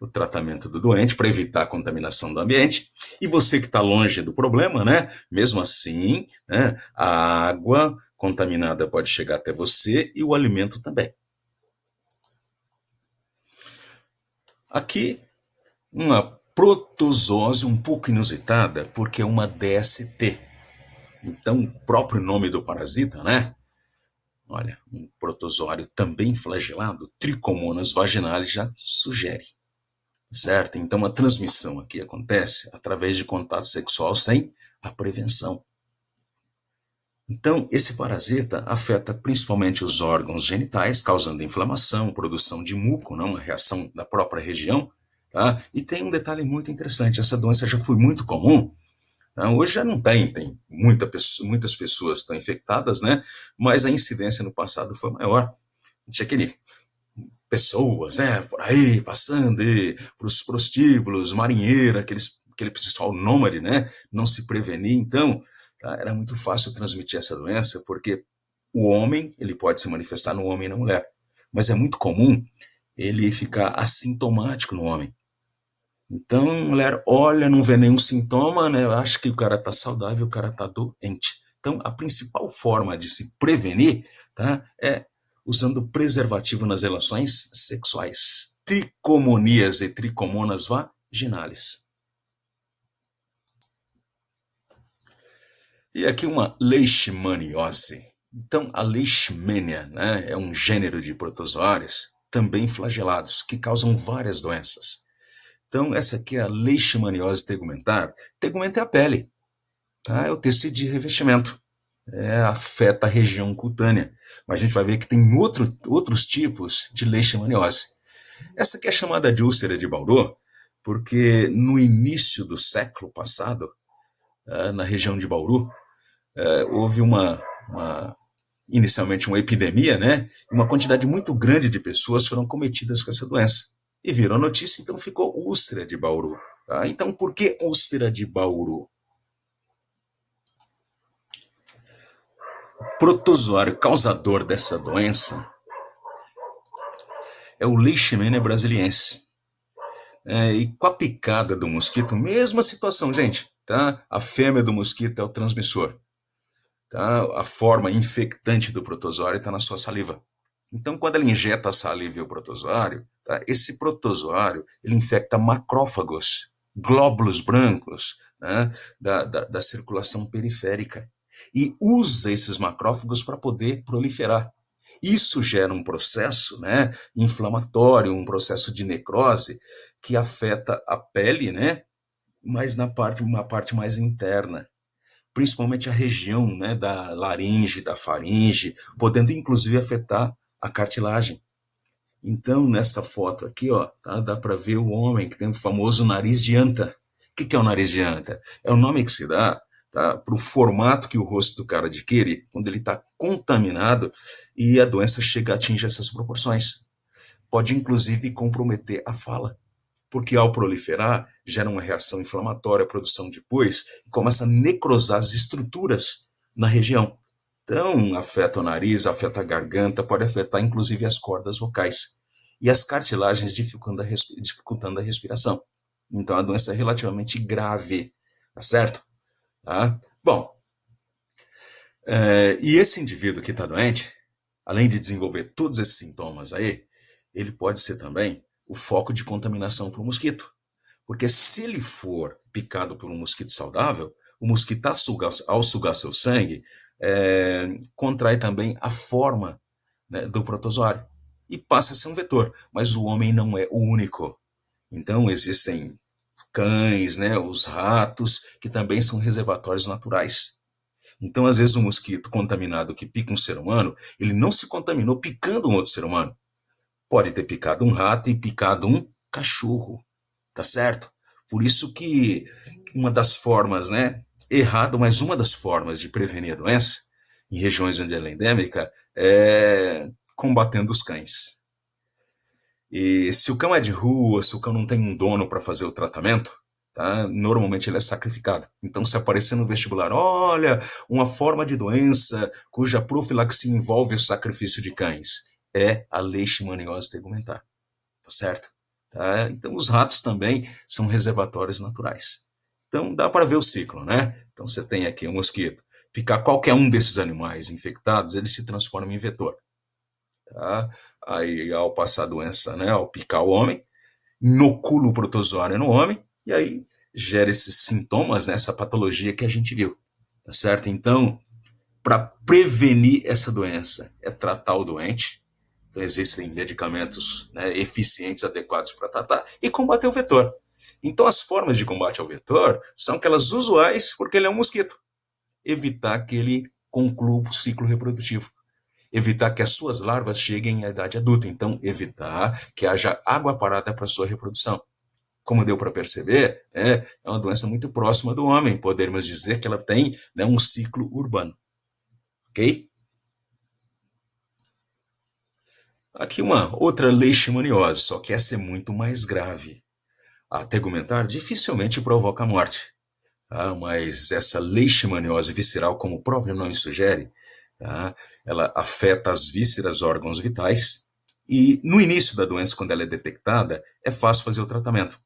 o tratamento do doente, para evitar a contaminação do ambiente, e você que está longe do problema, né? Mesmo assim, né, a água contaminada pode chegar até você e o alimento também. Aqui, uma protozoose um pouco inusitada, porque é uma DST. Então, o próprio nome do parasita, né? Olha, um protozoário também flagelado, Trichomonas vaginalis, já sugere, certo? Então, a transmissão aqui acontece através de contato sexual sem a prevenção. Então, esse parasita afeta principalmente os órgãos genitais, causando inflamação, produção de muco, não? Uma reação da própria região. Tá? E tem um detalhe muito interessante, essa doença já foi muito comum. Hoje já não tem muitas pessoas estão infectadas, né? Mas a incidência no passado foi maior. Tinha pessoas, né, por aí, passando para os prostíbulos, marinheiro, aquele pessoal nômade, né? Não se prevenir. Então, tá, era muito fácil transmitir essa doença, porque o homem, ele pode se manifestar no homem e na mulher. Mas é muito comum ele ficar assintomático no homem. Então, a mulher olha, não vê nenhum sintoma, né? Acha que o cara está saudável, o cara está doente. Então, a principal forma de se prevenir, tá, é usando preservativo nas relações sexuais. Tricomonias e tricomonas vaginalis. E aqui uma leishmaniose. Então, a leishmania, né, é um gênero de protozoários também flagelados que causam várias doenças. Então, essa aqui é a leishmaniose tegumentar. Tegumento é a pele, tá? É o tecido de revestimento. Afeta a região cutânea. Mas a gente vai ver que tem outros tipos de leishmaniose. Essa aqui é chamada de úlcera de Bauru, porque no início do século passado, na região de Bauru, houve inicialmente uma epidemia, né? Uma quantidade muito grande de pessoas foram cometidas com essa doença. E virou notícia, então ficou úlcera de Bauru. Tá? Então, por que úlcera de Bauru? O protozoário causador dessa doença é o Leishmania brasiliense. E com a picada do mosquito, mesma situação, gente. Tá? A fêmea do mosquito é o transmissor. Tá? A forma infectante do protozoário está na sua saliva. Então, quando ela injeta a saliva e o protozoário, tá? Esse protozoário ele infecta macrófagos, glóbulos brancos, né, da circulação periférica e usa esses macrófagos para poder proliferar. Isso gera um processo, né, inflamatório, um processo de necrose que afeta a pele, né, mas uma parte mais interna, principalmente a região, né, da laringe, da faringe, podendo inclusive afetar a cartilagem. Então, nessa foto aqui, ó, tá, dá para ver o homem que tem o famoso nariz de anta. O que é o nariz de anta? É o nome que se dá, tá, para o formato que o rosto do cara adquire quando ele está contaminado e a doença chega a atingir essas proporções. Pode, inclusive, comprometer a fala, porque ao proliferar, gera uma reação inflamatória, a produção de pus, e começa a necrosar as estruturas na região. Então, afeta o nariz, afeta a garganta, pode afetar inclusive as cordas vocais e as cartilagens, dificultando a respiração. Então, a doença é relativamente grave, tá certo? Tá? Bom, e esse indivíduo que está doente, além de desenvolver todos esses sintomas aí, ele pode ser também o foco de contaminação para o mosquito. Porque se ele for picado por um mosquito saudável, o mosquito, ao sugar seu sangue, contrai também a forma, né, do protozoário e passa a ser um vetor. Mas o homem não é o único. Então, existem cães, né, os ratos, que também são reservatórios naturais. Então, às vezes, um mosquito contaminado que pica um ser humano, ele não se contaminou picando um outro ser humano. Pode ter picado um rato e picado um cachorro, tá certo? Por isso que uma das formas, né, errado, mas uma das formas de prevenir a doença, em regiões onde ela é endêmica, é combatendo os cães. E se o cão é de rua, se o cão não tem um dono para fazer o tratamento, tá? Normalmente ele é sacrificado. Então, se aparecer no vestibular, olha, uma forma de doença cuja profilaxia envolve o sacrifício de cães, é a leishmaniose tegumentar, tá certo? Tá? Então, os ratos também são reservatórios naturais. Então, dá para ver o ciclo, né? Então, você tem aqui um mosquito. Picar qualquer um desses animais infectados, ele se transforma em vetor. Tá? Aí, ao passar a doença, né, ao picar o homem, inocula o protozoário no homem, e aí gera esses sintomas, né, essa patologia que a gente viu. Tá certo? Então, para prevenir essa doença, é tratar o doente. Então, existem medicamentos, né, eficientes, adequados para tratar, e combater o vetor. Então, as formas de combate ao vetor são aquelas usuais, porque ele é um mosquito. Evitar que ele conclua o ciclo reprodutivo. Evitar que as suas larvas cheguem à idade adulta. Então, evitar que haja água parada para sua reprodução. Como deu para perceber, é uma doença muito próxima do homem. Podemos dizer que ela tem, né, um ciclo urbano. Ok? Aqui uma outra leishmaniose, só que essa é muito mais grave. A tegumentar dificilmente provoca morte, tá? Mas essa leishmaniose visceral, como o próprio nome sugere, tá? Ela afeta as vísceras, órgãos vitais, e no início da doença, quando ela é detectada, é fácil fazer o tratamento.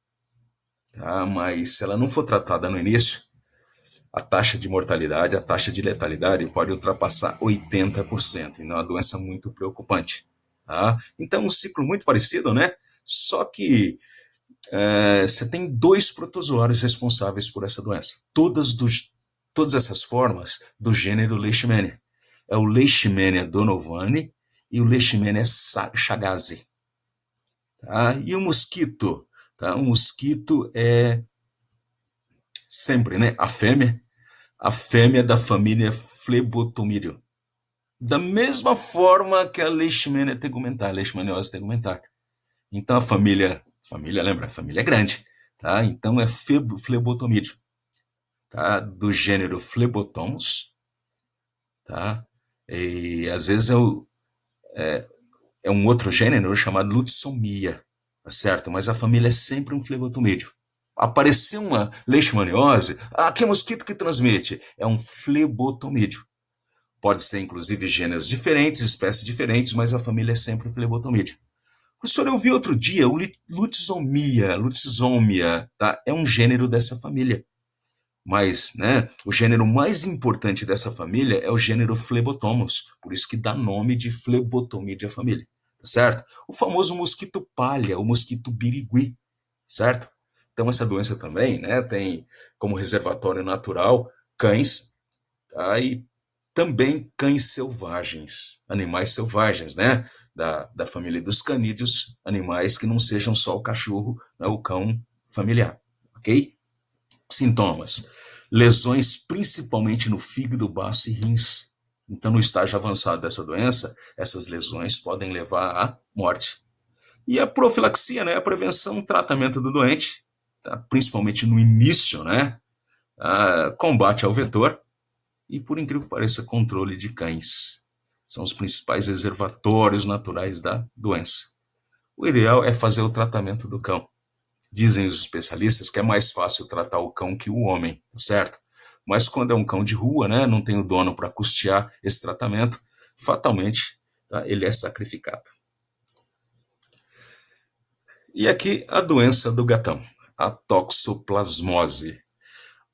Tá? Mas se ela não for tratada no início, a taxa de mortalidade, a taxa de letalidade pode ultrapassar 80%. Então é uma doença muito preocupante. Tá? Então, um ciclo muito parecido, né? Só que você tem dois protozoários responsáveis por essa doença. Todas essas formas do gênero Leishmania. É o Leishmania donovani e o Leishmania chagas. Tá? E o mosquito? Tá? O mosquito é sempre, né, a fêmea da família Phlebotomidae. Da mesma forma que a Leishmania tegumentar, Leishmaniose tegumentar. Então lembra, a família é grande, tá? Então é Phlebotomidae, tá? Do gênero Phlebotomus, tá? E às vezes é um outro gênero chamado Lutsomia, tá certo? Mas a família é sempre um Phlebotomídeo. Apareceu uma leishmaniose, que mosquito que transmite? É um Phlebotomídeo. Pode ser, inclusive, gêneros diferentes, espécies diferentes, mas a família é sempre Phlebotomídeo. O senhor eu vi outro dia o Lutzomia, tá? É um gênero dessa família. Mas, né, o gênero mais importante dessa família é o gênero Phlebotomus, por isso que dá nome de Phlebotomídea família, tá certo? O famoso mosquito palha, o mosquito birigui, certo? Então, essa doença também, né, tem como reservatório natural cães, tá? E também cães selvagens, animais selvagens, né? Da família dos canídeos, animais que não sejam só o cachorro, né, o cão familiar, ok? Sintomas: lesões principalmente no fígado, baço e rins. Então, no estágio avançado dessa doença, essas lesões podem levar à morte. E a profilaxia, né, a prevenção, tratamento do doente, tá? Principalmente no início, né, combate ao vetor e, por incrível que pareça, controle de cães. São os principais reservatórios naturais da doença. O ideal é fazer o tratamento do cão. Dizem os especialistas que é mais fácil tratar o cão que o homem, certo? Mas quando é um cão de rua, né, não tem o dono para custear esse tratamento, fatalmente, tá, ele é sacrificado. E aqui a doença do gatão, a toxoplasmose.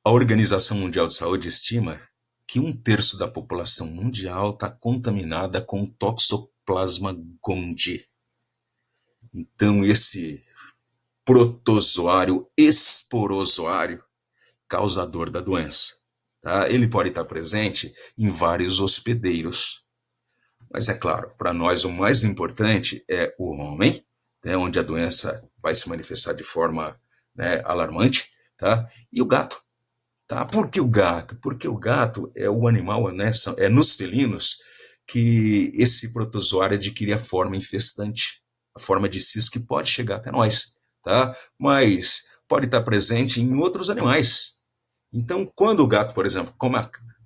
A Organização Mundial de Saúde estima que 1/3 da população mundial está contaminada com Toxoplasma gondii. Então, esse protozoário esporozoário causador da doença, tá? Ele pode estar presente em vários hospedeiros. Mas é claro, para nós o mais importante é o homem, né, onde a doença vai se manifestar de forma, né, alarmante, tá? E o gato. Tá? Por que o gato? Porque o gato é o animal, né, é nos felinos que esse protozoário adquire a forma infestante, a forma de cis que pode chegar até nós, tá? Mas pode estar presente em outros animais. Então, quando o gato, por exemplo, come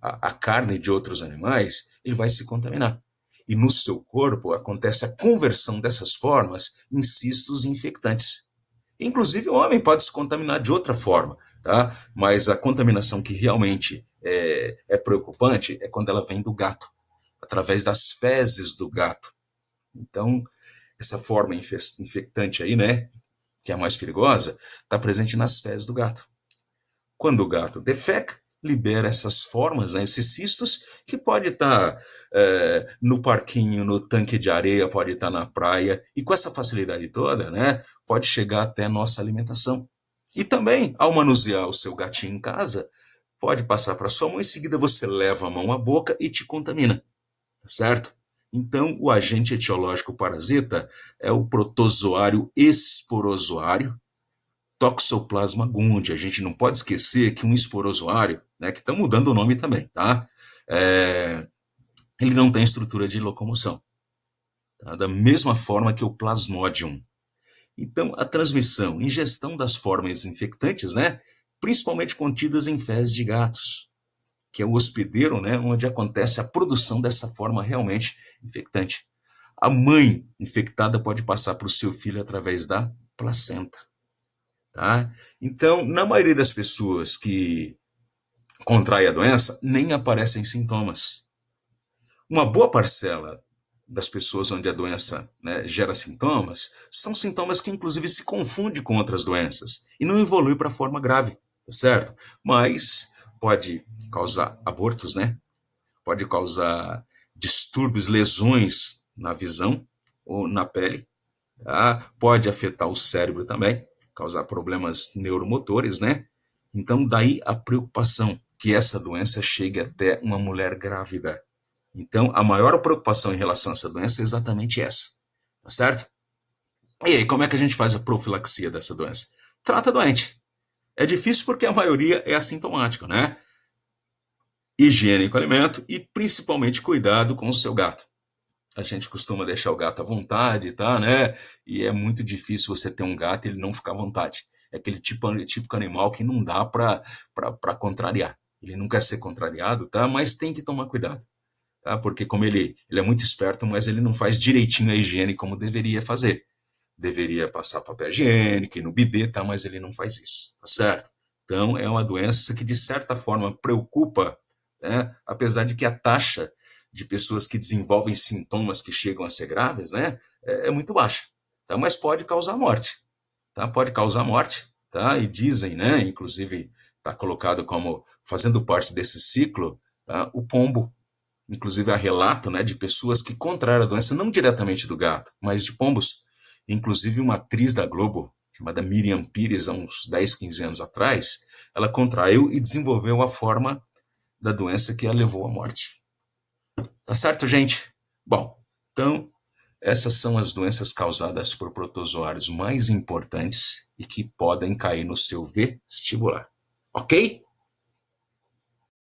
a carne de outros animais, ele vai se contaminar. E no seu corpo acontece a conversão dessas formas em cistos infectantes. Inclusive, o homem pode se contaminar de outra forma, tá? Mas a contaminação que realmente é preocupante é quando ela vem do gato, através das fezes do gato. Então, essa forma infectante aí, né, que é a mais perigosa, está presente nas fezes do gato. Quando o gato defeca, libera essas formas, né, esses cistos, que pode estar no parquinho, no tanque de areia, pode estar na praia, e com essa facilidade toda, né, pode chegar até a nossa alimentação. E também, ao manusear o seu gatinho em casa, pode passar para sua mão, em seguida você leva a mão à boca e te contamina, tá certo? Então, o agente etiológico parasita é o protozoário esporozoário, Toxoplasma gondii. A gente não pode esquecer que um esporozoário, né, que está mudando o nome também, tá? É, ele não tem estrutura de locomoção, tá? Da mesma forma que o Plasmodium. Então, a transmissão, ingestão das formas infectantes, né, principalmente contidas em fezes de gatos, que é o hospedeiro, né, onde acontece a produção dessa forma realmente infectante. A mãe infectada pode passar para o seu filho através da placenta. Tá? Então, na maioria das pessoas que contraem a doença, nem aparecem sintomas. Uma boa parcela das pessoas onde a doença, né, gera sintomas, são sintomas que inclusive se confundem com outras doenças e não evolui para forma grave, certo? Mas pode causar abortos, né? Pode causar distúrbios, lesões na visão ou na pele, tá? Pode afetar o cérebro também, causar problemas neuromotores, né? Então, daí a preocupação que essa doença chegue até uma mulher grávida. Então, a maior preocupação em relação a essa doença é exatamente essa, tá certo? E aí, como é que a gente faz a profilaxia dessa doença? Trata doente. É difícil porque a maioria é assintomático, né? Higiene com o alimento e principalmente cuidado com o seu gato. A gente costuma deixar o gato à vontade, tá, né? E é muito difícil você ter um gato e ele não ficar à vontade. É aquele típico animal que não dá para contrariar. Ele não quer ser contrariado, tá? Mas tem que tomar cuidado, tá? Porque como ele é muito esperto, mas ele não faz direitinho a higiene como deveria fazer. Deveria passar papel higiênico e no bidê, tá? Mas ele não faz isso, tá certo? Então é uma doença que de certa forma preocupa, né? Apesar de que a taxa de pessoas que desenvolvem sintomas que chegam a ser graves, né, é muito baixa, tá? Mas pode causar morte, tá? Pode causar morte, tá? E dizem, né, inclusive está colocado como fazendo parte desse ciclo, tá? O pombo. Inclusive há relato, né, de pessoas que contraíram a doença não diretamente do gato, mas de pombos. Inclusive uma atriz da Globo, chamada Miriam Pires, há uns 10, 15 anos atrás, ela contraiu e desenvolveu a forma da doença que a levou à morte. Tá certo, gente? Bom, então, essas são as doenças causadas por protozoários mais importantes e que podem cair no seu vestibular. Ok?